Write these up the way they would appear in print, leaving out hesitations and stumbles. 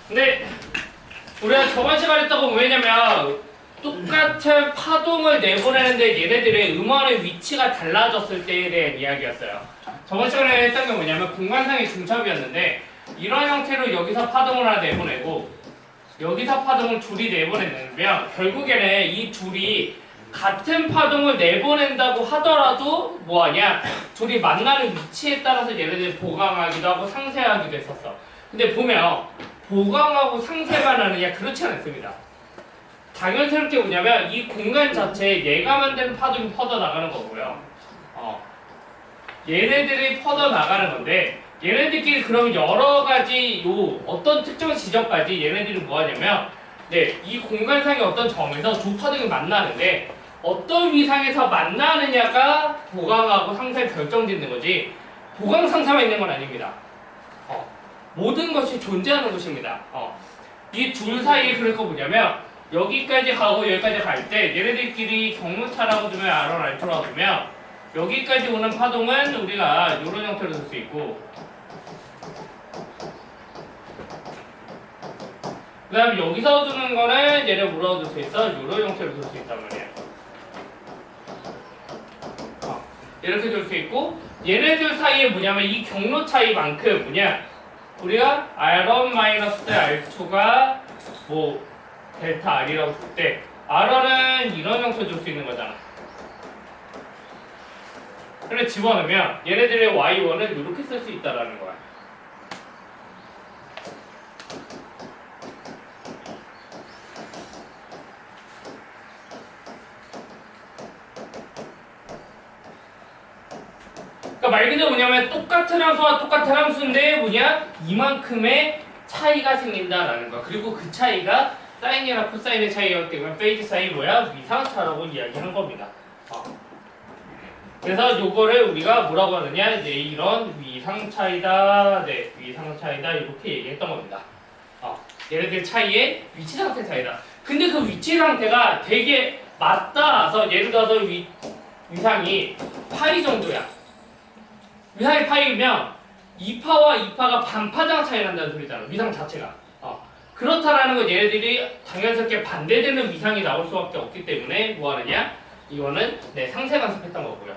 근데 우리가 저번 시간에 했던 건 왜냐면 똑같은 파동을 내보내는데 얘네들의 음원의 위치가 달라졌을 때에 대한 이야기였어요. 저번 시간에 했던 게 뭐냐면 공간상의 중첩이었는데 이런 형태로 여기서 파동을 하나 내보내고 여기서 파동을 둘이 내보내면 결국에는 이 둘이 같은 파동을 내보낸다고 하더라도 뭐하냐, 둘이 만나는 위치에 따라서 얘네들이 보강하기도 하고 상쇄하기도 했었어. 근데 보면 보강하고 상쇄만 하느냐, 그렇지 않습니다. 당연스럽게 뭐냐면 이 공간 자체에 얘가 만드는 파동이 퍼져나가는 거고요. 얘네들이 퍼져나가는 건데 얘네들끼리 그럼 여러 가지 어떤 특정 지점까지 얘네들이 뭐 하냐면 이 공간상의 어떤 점에서 두 파동이 만나는데 어떤 위상에서 만나느냐가 보강하고 상쇄 결정짓는 거지 보강 상쇄만 있는 건 아닙니다. 모든 것이 존재하는 것입니다. 이 둘 사이에 그럴 거 뭐냐면 여기까지 가고 여기까지 갈 때 얘네들끼리 경로차라고 두면 R1, R2라고 두면 여기까지 오는 파동은 우리가 이런 형태로 쓸 수 있고 그 다음에 여기서 주는 거는 얘를 뭐라고 줄 수 있어? 이런 형태로 줄 수 있단 말이야. 이렇게 줄 수 있고 얘네들 사이에 뭐냐면 이 경로 차이만큼 뭐냐 우리가 R1-R2가 뭐 델타 R이라고 줄 때 R1은 이런 형태로 줄 수 있는 거잖아. 그래 집어넣으면 얘네들의 Y1을 이렇게 쓸 수 있다라는 거야. 그러니까 말 그대로 뭐냐면 똑같은 함수와 똑같은 함수인데 뭐냐 이만큼의 차이가 생긴다라는 거야. 그리고 그 차이가 사인이나 코사인의 차이였기 때문에 페이지 사인 뭐야? 위상차라고 이야기하는 겁니다. 그래서 요거를 우리가 뭐라고 하느냐 이제 이런 위상차이다, 위상차이다 이렇게 얘기했던 겁니다. 얘네들 차이의 위치 상태 차이다. 근데 그 위치 상태가 되게 맞닿아서 예를 들어서 위상이 파이 정도야. 위상이 파이면 2파와 2파가 반파장 차이 난다는 소리잖아. 위상 자체가. 그렇다라는 건 얘네들이 당연스럽게 반대되는 위상이 나올 수밖에 없기 때문에 뭐 하느냐? 이거는 상세 간섭했던 거고요.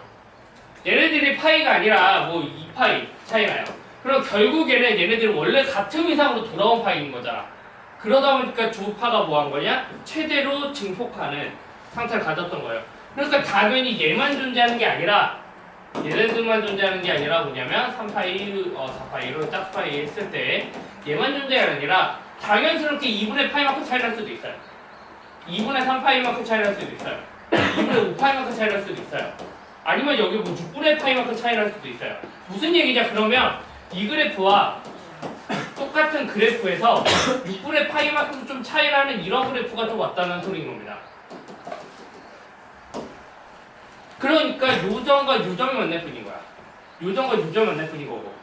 얘네들이 파이가 아니라 뭐 2파이 차이 나요. 그럼 결국에는 얘네들이 원래 같은 위상으로 돌아온 파이인 거잖아. 그러다 보니까 두 파가 뭐 한 거냐? 최대로 증폭하는 상태를 가졌던 거예요. 그러니까 당연히 얘만 존재하는 게 아니라 얘네들만 존재하는 게 아니라 뭐냐면 3파이, 4파이로 짝파이 했을 때 얘만 존재하는 게 아니라 당연스럽게 2분의 파이만큼 차이 날 수도 있어요. 2분의 3파이만큼 차이 날 수도 있어요. 2분의 5파이만큼 차이 날 수도 있어요. 아니면 여기 뭐 6분의 파이만큼 차이 날 수도 있어요. 무슨 얘기냐 그러면 이 그래프와 똑같은 그래프에서 6분의 파이만큼 좀 차이 나는 이런 그래프가 좀 왔다는 소리인 겁니다. 그러니까 요점과 요점이 만날 뿐인 거야. 요점과 요점이 만날 뿐인 거고.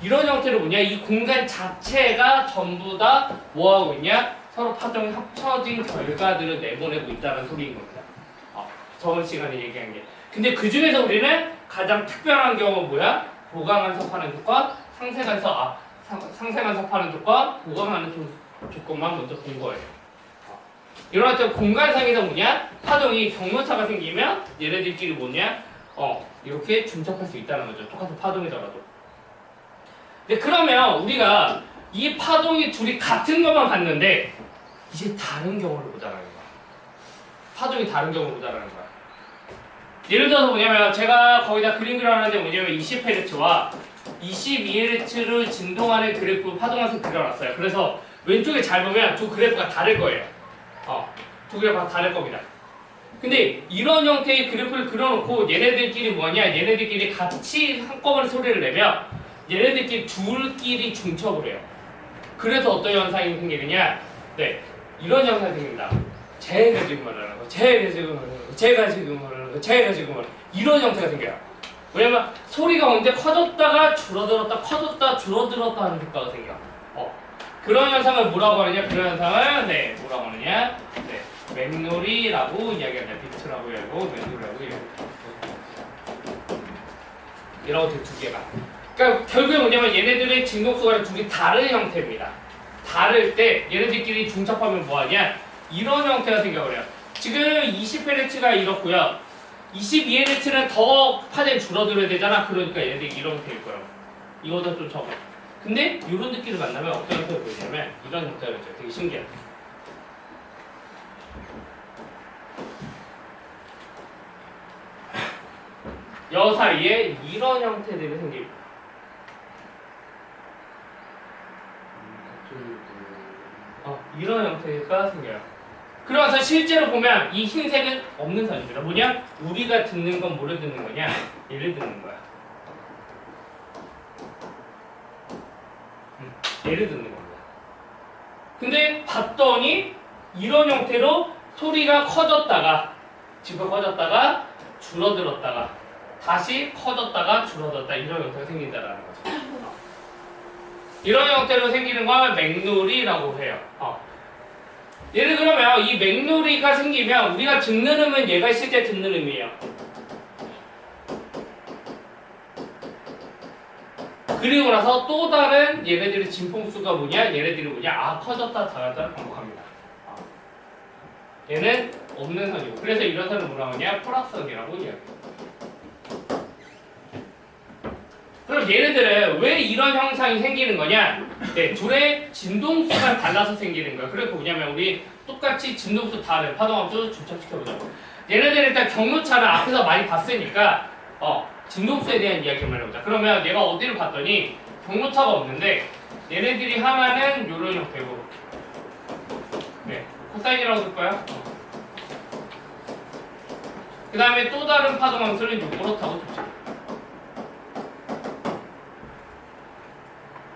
이런 형태로 뭐냐 이 공간 자체가 전부 다 뭐하고 있냐 서로 파동이 합쳐진 결과들을 내보내고 있다는 소리인 겁니다. 저번 시간에 얘기한 게. 근데 그 중에서 우리는 가장 특별한 경우는 뭐야? 보강간섭하는 쪽과 상쇄간섭하는 쪽과 보강하는 조건만 먼저 본 거예요. 이런 때 공간상에서 뭐냐? 파동이 경로차가 생기면 얘네들끼리 뭐냐? 이렇게 중첩할 수 있다는 거죠. 똑같은 파동이더라도. 근데 그러면 우리가 이 파동이 둘이 같은 것만 봤는데 이제 다른 경우를 보자는 거야. 파동이 다른 경우를 보자는 거야. 예를 들어서 뭐냐면 제가 거기다 그림 그려놨는데 뭐냐면 20Hz와 22Hz를 진동하는 그래프 파동한서 그려놨어요. 그래서 왼쪽에 잘 보면 두 그래프가 다를 거예요. 두 그래프가 다를 겁니다. 근데 이런 형태의 그래프를 그려놓고 얘네들끼리 뭐냐 얘네들끼리 같이 한꺼번에 소리를 내면 얘네들끼리 둘끼리 중첩을 해요. 그래서 어떤 현상이 생기느냐 이런 현상이 생긴다. 제가 지금 말하는 거, 제가 지금 말하는 거, 제가 지금 말하는 거, 제가 지금 말하는 거 이런 형태가 생겨요. 왜냐면 소리가 언제 커졌다가 줄어들었다 커졌다 줄어들었다 하는 효과가 생겨. 그런 현상을 뭐라고 하느냐 그런 현상을 뭐라고 하느냐 맴놀이라고 이야기합니다. 비트라고 하고 맴놀이라고 이야기합니다. 이라고 두 개가. 그러니까 결국에 뭐냐면 얘네들의 진동수가 둘이 다른 형태입니다. 다를 때 얘네들끼리 중첩하면 뭐하냐? 이런 형태가 생겨버려요. 지금 20Hz가 이렇고요. 22Hz는 더 파장이 줄어들어야 되잖아. 그러니까 얘네들이 이런 형태일 거예요. 이거보다 좀 적어. 근데 이런 느낌을 만나면 어떤 형태가 보이냐면 이런 형태가 있죠. 되게 신기하다. 여 사이에 이런 형태들이 생깁니다. 이런 형태가 생겨요. 그러면서 실제로 보면 이 흰색은 없는 선입니다. 뭐냐? 우리가 듣는 건 뭐를 듣는 거냐? 얘를 듣는 거야. 얘를 듣는 겁니다. 근데 봤더니 이런 형태로 소리가 커졌다가 지금 커졌다가 줄어들었다가 다시 커졌다가 줄어들었다 이런 형태가 생긴다라는 거죠. 이런 형태로 생기는 걸 맥놀이라고 해요. 예를 들면 이 맥놀이가 생기면 우리가 듣는 음은 얘가 실제 듣는 음이에요. 그리고 나서 또 다른 얘네들의 진폭수가 뭐냐? 얘네들이 뭐냐? 아, 커졌다 작았다 반복합니다. 얘는 없는 선이고 그래서 이런 선을 뭐라고 하냐? 포락선이라고 이야기해요. 그럼 얘네들은 왜 이런 현상이 생기는 거냐? 네, 둘의 진동수가 달라서 생기는 거야. 그래서 뭐냐면 우리 똑같이 진동수 다른 파동함수 중첩시켜보자. 얘네들 일단 경로차를 앞에서 많이 봤으니까 진동수에 대한 이야기만 해보자. 그러면 얘가 어디를 봤더니 경로차가 없는데 얘네들이 하나는 이런 형태고 네, 코사인이라고 쓸 거야. 그 다음에 또 다른 파동함수는 요렇다고 줬죠.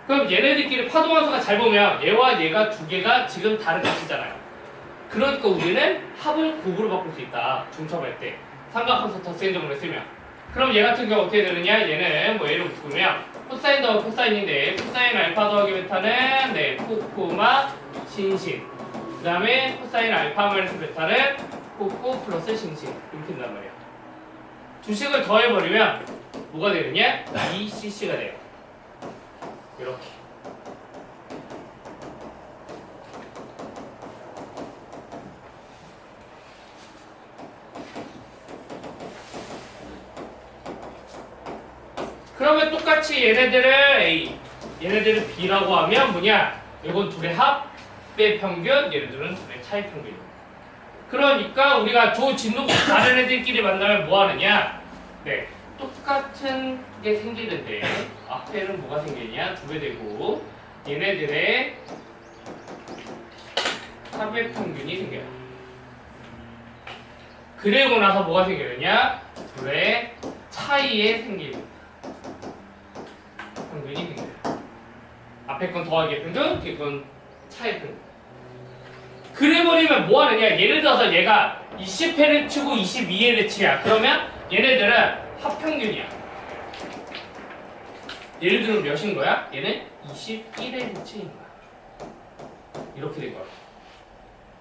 그럼 얘네들끼리 파동함수가 잘 보면 얘와 얘가 두 개가 지금 다른 값이잖아요. 그러니까 우리는 합을 곱으로 바꿀 수 있다. 중첩할 때 삼각함수 덧셈점으로 쓰면. 그럼 얘 같은 경우 어떻게 되느냐? 얘는 뭐 얘를 묶으면 코사인 더하기 코사인인데 코사인 알파 더하기 베타는 네 코코마 신신. 그 다음에 코사인 알파 마이너스 베타는 코코 플러스 신신 이렇게 된단 말이야. 두 식을 더해버리면 뭐가 되느냐? 2cc가 돼요. 이렇게. 그러면 똑같이 얘네들을 A, 얘네들을 B라고 하면 뭐냐? 이건 둘의 합의 평균, 얘네들은 둘의 차이 평균입니다. 그러니까 우리가 조 진동수 다른 애들끼리 만나면 뭐 하느냐? 네, 똑같은 게 생기는데 앞에는 뭐가 생기냐? 두 배 되고 얘네들의 합의 평균이 생겨요. 그리고 나서 뭐가 생기느냐? 둘의 차이에 생깁니다. 평균이 생겨요. 앞에 건 더하기 평균, 뒤에 건 차이 평균. 그래버리면 뭐 하느냐? 예를 들어서 얘가 20Hz고 22Hz야. 그러면 얘네들은 합평균이야. 예를 들면 몇인 거야? 얘는 21Hz인 거야. 이렇게 된 거야.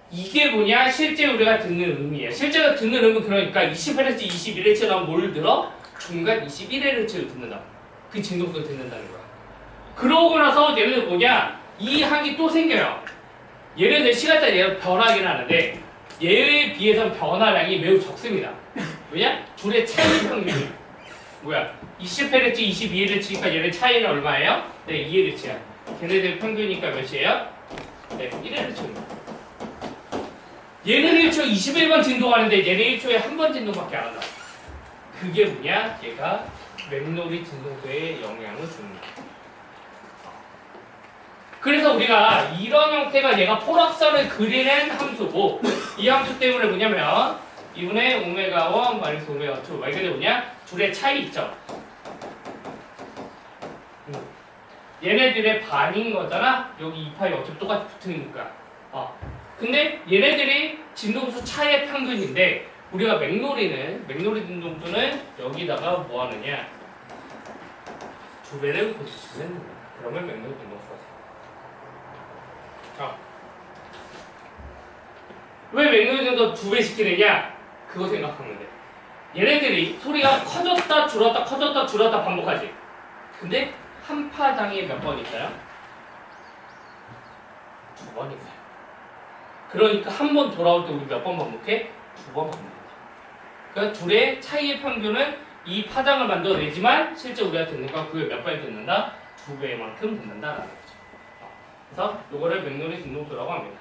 이게 뭐냐? 실제 우리가 듣는 음이에요. 실제가 듣는 음은 그러니까 20Hz, 21Hz 나오면 뭘 들어? 중간 21Hz를 듣는다. 그 진동수를 듣는다는 거야. 그러고 나서 얘네들 뭐냐? 이 항이 또 생겨요. 얘네들 시간짜리 얘가 변하긴 하는데 얘에 비해서는 변화량이 매우 적습니다. 왜냐? 둘의 차이 평균이 뭐야? 20Hz, 22Hz니까 얘네 차이는 얼마예요? 네, 2Hz야. 걔네들 평균이니까 몇이에요? 네, 1Hz입니다. 얘는 1초에 21번 진동하는데 얘는 1초에 한 번 진동밖에 안 한다. 그게 뭐냐? 얘가 맥놀이 진동수에 영향을 줍니다. 그래서 우리가 이런 형태가 얘가 포락선을 그리는 함수고 이 함수 때문에 뭐냐면 2분의 오메가1 마이너스 오메가2 말 그대로 뭐냐? 둘의 차이 있죠? 얘네들의 반인 거잖아? 여기 2파이 어차피 똑같이 붙으니까 근데 얘네들이 진동수 차이의 평균인데 우리가 맥놀이 진동수는 여기다가 뭐 하느냐? 두 배를 고치면 됩니다. 그러면 맥놀이 진동수가 돼요. 왜 맥놀이 진동수 두 배 시키느냐? 그거 생각하면 돼. 얘네들이 소리가 커졌다 줄었다 커졌다 줄었다 반복하지. 근데 한 파장에 몇 번 있어요? 2번 있어요. 그러니까 한 번 돌아올 때 우리 몇 번 반복해? 2번 반복해. 그러니까 둘의 차이의 평균은 이 파장을 만들어내지만 실제 우리가 듣는 건 그게 몇 배 듣는다? 2배만큼 듣는다라는 거죠. 그래서 이거를 맥노리스 운동수라고 합니다.